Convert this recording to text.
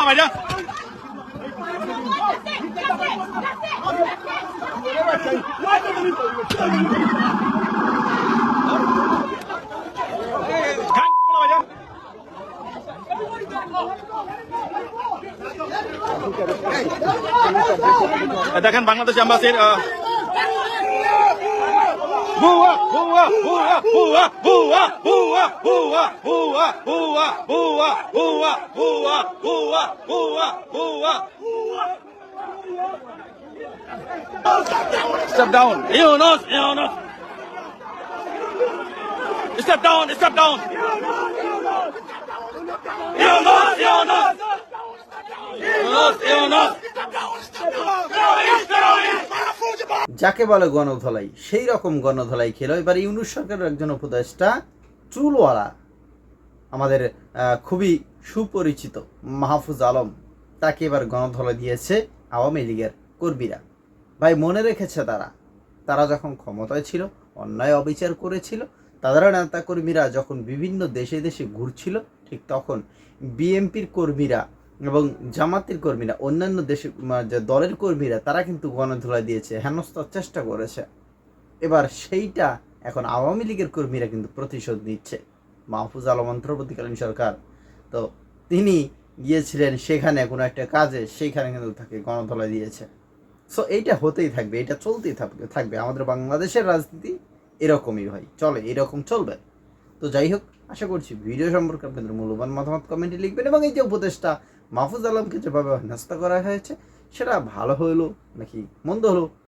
ভাইয়া দেখেন বাংলাদেশ এম্বাসির বুয়া বুয়া বুয়া বুয়া বুয়া বুয়া বুয়া বুয়া বুয়া বুয়া বুয়া বুয়া বুয়া বুয়া বুয়া Step down. Yunus. Step down. Yunus. যাকে বলে গণধোলাই, সেই রকম গণধোলাই খেলো এবার ইউনূস সরকারের একজন উপদেষ্টা চুলওয়ালা, আমাদের খুবই সুপরিচিত মাহফুজ আলম, তাকে এবার গণধোলাই দিয়েছে আওয়ামী লীগের কর্মীরা। ভাই মনে রেখেছে তারা যখন ক্ষমতায় ছিল অন্যায় অবিচার করেছিল, তাদের নেতা কর্মীরা যখন বিভিন্ন দেশে দেশে ঘুরছিল, ঠিক তখন বিএনপির কর্মীরা এবং জামাতের কর্মীরা, অন্যান্য দেশের যে দলের কর্মীরা, তারা কিন্তু গণধোলাই দিয়েছে, হেনস্থার চেষ্টা করেছে। এবার সেইটা এখন আওয়ামী লীগের কর্মীরা কিন্তু প্রতিশোধ নিচ্ছে। মাহফুজ আলম অন্তর্বর্তীকালীন সরকার, তো তিনি গিয়েছিলেন সেখানে কোনো একটা কাজে, সেইখানে কিন্তু তাকে গণধোলাই দিয়েছে। সো এইটা হতেই থাকবে, এটা চলতেই থাকবে। আমাদের বাংলাদেশের রাজনীতি এরকমই ভাই, এরকম চলবে। তো যাই হোক, আশা করছি ভিডিও সম্পর্কে আপনাদের মূল্যবান মতামত কমেন্টে লিখবেন, এবং এই যে উপদেষ্টা মাহফুজ আলমকে যেভাবে হেনস্থা করা হয়েছে সেটা ভালো হলো নাকি মন্দ হলো